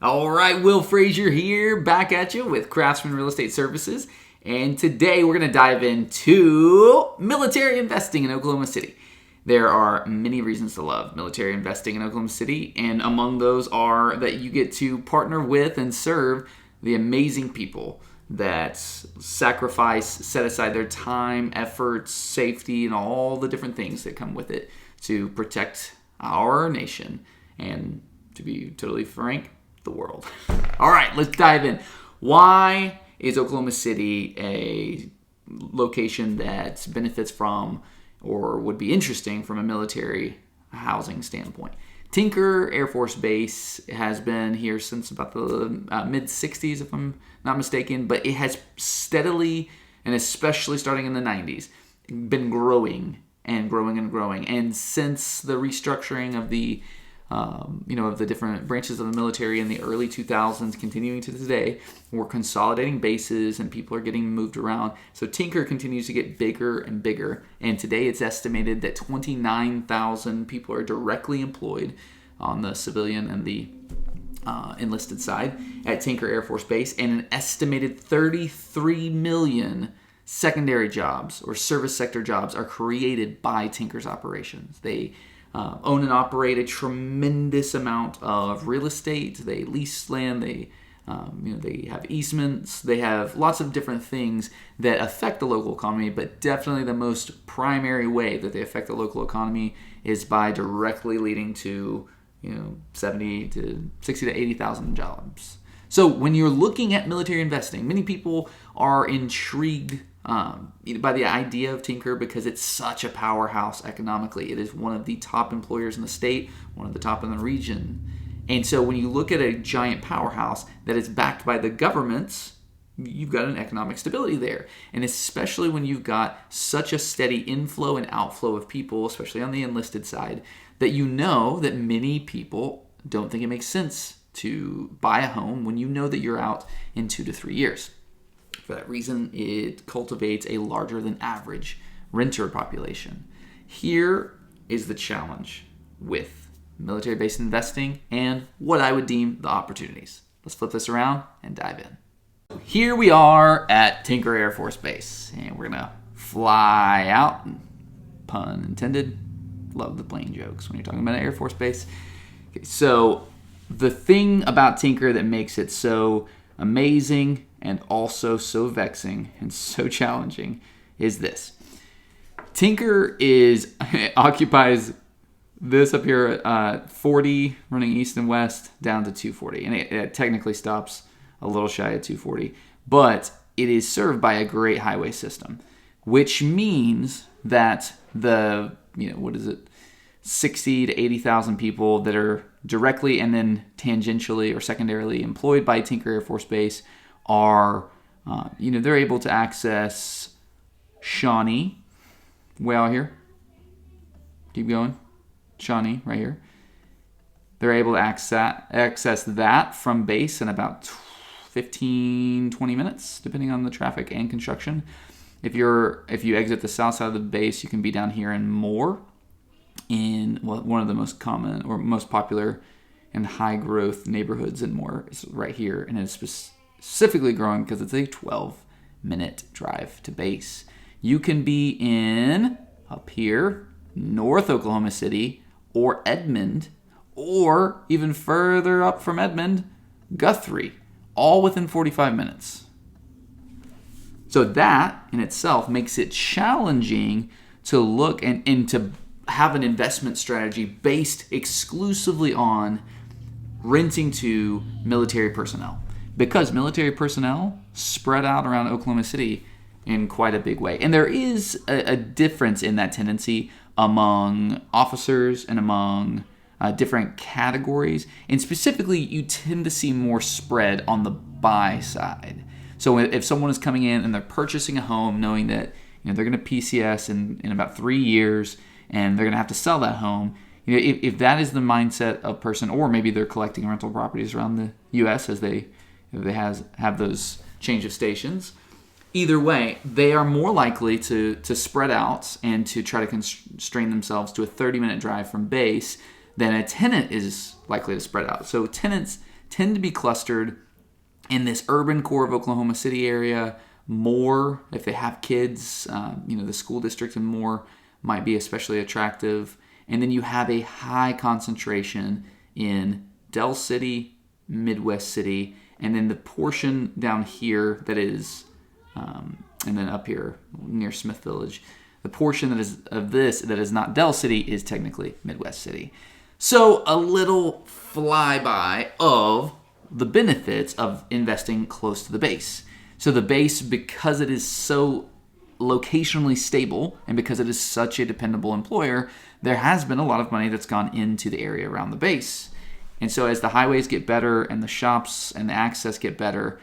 All right, Will Frazier here, back at you with Craftsman Real Estate Services. And today we're going to dive into military investing in Oklahoma City. There are many reasons to love military investing in Oklahoma City, and among those are that you get to partner with and serve the amazing people that sacrifice, set aside their time, efforts, safety, and all the different things that come with it to protect our nation and, to be totally frank, the world. All right, let's dive in. Why is Oklahoma City a location that benefits from or would be interesting from a military housing standpoint? Tinker Air Force Base has been here since about the mid-'60s, if I'm not mistaken, but it has steadily, and especially starting in the 90s, been growing and growing and growing. And since the restructuring of the of the different branches of the military in the early 2000s, continuing to today, we're consolidating bases and people are getting moved around. So Tinker continues to get bigger and bigger. And today it's estimated that 29,000 people are directly employed on the civilian and the enlisted side at Tinker Air Force Base, and an estimated 33 million secondary jobs or service sector jobs are created by Tinker's operations. They own and operate a tremendous amount of real estate. They lease land. They have easements. They have lots of different things that affect the local economy. But definitely the most primary way that they affect the local economy is by directly leading to 60 to 80,000 jobs. So when you're looking at military investing, many people are intrigued by the idea of Tinker because it's such a powerhouse economically. It is one of the top employers in the state, one of the top in the region. And so when you look at a giant powerhouse that is backed by the governments, you've got an economic stability there. And especially when you've got such a steady inflow and outflow of people, especially on the enlisted side, that you know that many people don't think it makes sense to buy a home when you know that you're out in 2 to 3 years. For that reason, it cultivates a larger than average renter population. Here is the challenge with military-based investing and what I would deem the opportunities. Let's flip this around and dive in. Here we are at Tinker Air Force Base, and we're going to fly out, pun intended. Love the plane jokes when you're talking about an Air Force Base. Okay, so the thing about Tinker that makes it so amazing and also so vexing and so challenging is this. Tinker occupies this up here at 40, running east and west, down to 240. And it technically stops a little shy of 240. But it is served by a great highway system, which means that the, 60 to 80,000 people that are directly and then tangentially or secondarily employed by Tinker Air Force Base are, they're able to access Shawnee, way out here. Keep going. Shawnee, right here. They're able to access that from base in about 15, 20 minutes, depending on the traffic and construction. If you exit the south side of the base, you can be down here in Moore, in one of the most common or most popular and high growth neighborhoods in Moore. It's right here, and it's specifically growing because it's a 12-minute drive to base. You can be in up here, North Oklahoma City, or Edmond, or even further up from Edmond, Guthrie, all within 45 minutes. So that in itself makes it challenging to look and to have an investment strategy based exclusively on renting to military personnel, because military personnel spread out around Oklahoma City in quite a big way. And there is a difference in that tendency among officers and among different categories. And specifically, you tend to see more spread on the buy side. So if someone is coming in and they're purchasing a home knowing that they're going to PCS in about 3 years and they're going to have to sell that home, if that is the mindset of person, or maybe they're collecting rental properties around the U.S. as they have those change of stations, either way, they are more likely to spread out and to try to constrain themselves to a 30-minute drive from base than a tenant is likely to spread out. So tenants tend to be clustered in this urban core of Oklahoma City area. More, if they have kids, the school district and more might be especially attractive. And then you have a high concentration in Del City, Midwest City, and then the portion down here that is, and then up here near Smith Village, the portion that is of this that is not Del City is technically Midwest City. So a little flyby of the benefits of investing close to the base. So the base, because it is so locationally stable and because it is such a dependable employer, there has been a lot of money that's gone into the area around the base. And so as the highways get better and the shops and the access get better,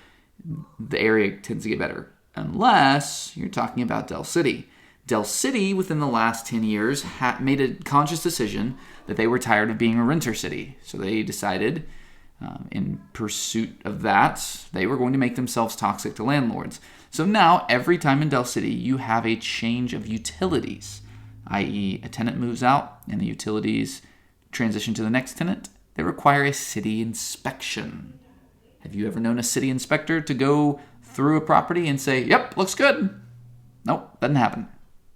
the area tends to get better. Unless you're talking about Del City. Del City, within the last 10 years, made a conscious decision that they were tired of being a renter city. So they decided, in pursuit of that, they were going to make themselves toxic to landlords. So now, every time in Del City, you have a change of utilities, i.e. a tenant moves out and the utilities transition to the next tenant. They require a city inspection. Have you ever known a city inspector to go through a property and say, yep, looks good? Nope, doesn't happen.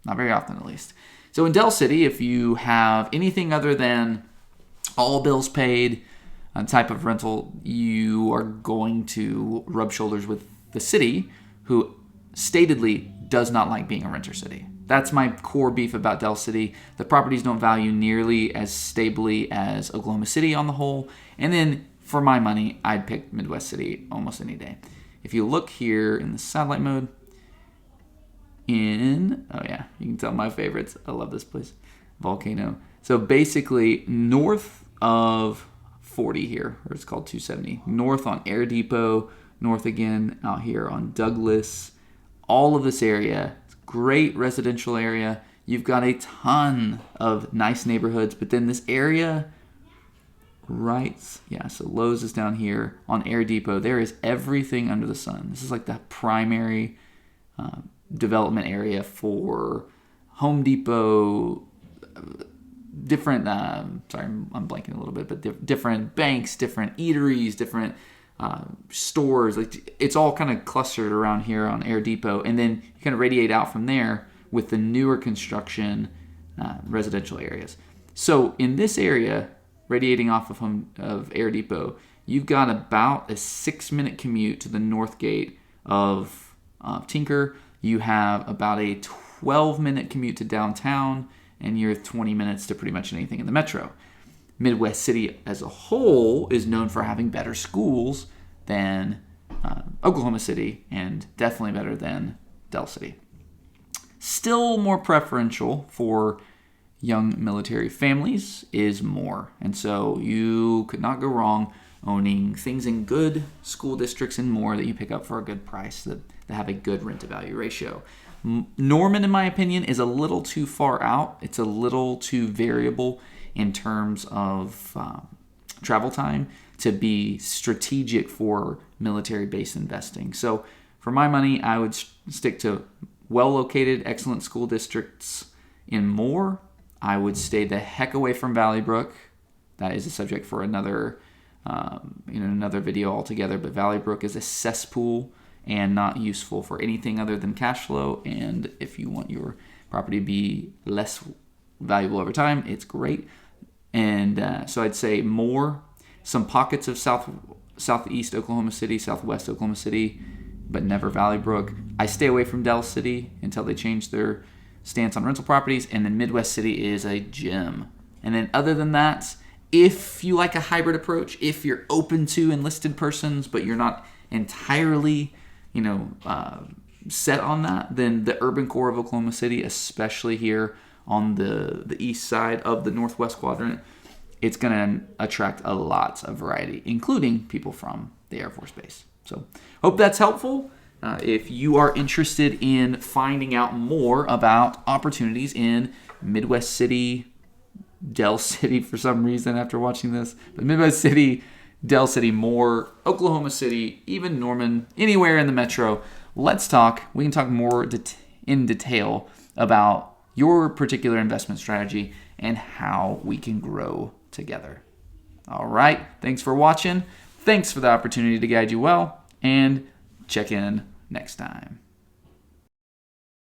Not very often, at least. So in Del City, if you have anything other than all bills paid type of rental, you are going to rub shoulders with the city, who statedly does not like being a renter city. That's my core beef about Del City. The properties don't value nearly as stably as Oklahoma City on the whole. And then, for my money, I'd pick Midwest City almost any day. If you look here in the satellite mode, oh yeah, you can tell my favorites. I love this place. Volcano. So basically, north of 40 here, or it's called 270. North on Air Depot, north again out here on Douglas. All of this area, it's a great residential area. You've got a ton of nice neighborhoods, but then this area, so Lowe's is down here on Air Depot. There is everything under the sun. This is like the primary development area for Home Depot, different, sorry, I'm blanking a little bit, but different banks, different eateries, different stores. Like, it's all kind of clustered around here on Air Depot, and then you kind of radiate out from there with the newer construction residential areas. So in this area, radiating off of Air Depot, you've got about a 6-minute commute to the north gate of Tinker. You have about a 12-minute commute to downtown, and you're 20 minutes to pretty much anything in the metro. Midwest City as a whole is known for having better schools than Oklahoma City, and definitely better than Del City. Still more preferential for young military families is Moore. And so you could not go wrong owning things in good school districts in Moore that you pick up for a good price, that have a good rent-to-value ratio. Norman, in my opinion, is a little too far out. It's a little too variable in terms of travel time to be strategic for military base investing. So for my money, I would stick to well-located, excellent school districts in Moore. I would stay the heck away from Valley Brook. That is a subject for another video altogether. But Valley Brook is a cesspool and not useful for anything other than cash flow. And if you want your property to be less valuable over time, it's great. And so I'd say Moore, some pockets of southeast Oklahoma City, southwest Oklahoma City, but never Valley Brook. I stay away from Del City until they change their stance on rental properties, and then Midwest City is a gem. And then other than that, if you like a hybrid approach, if you're open to enlisted persons, but you're not entirely, set on that, then the urban core of Oklahoma City, especially here on the east side of the northwest quadrant, it's going to attract a lot of variety, including people from the Air Force Base. So hope that's helpful. If you are interested in finding out more about opportunities in Midwest City, Del City for some reason after watching this, but Midwest City, Del City, Moore, Oklahoma City, even Norman, anywhere in the metro, let's talk. We can talk more in detail about your particular investment strategy and how we can grow together. All right. Thanks for watching. Thanks for the opportunity to guide you well, and check in next time.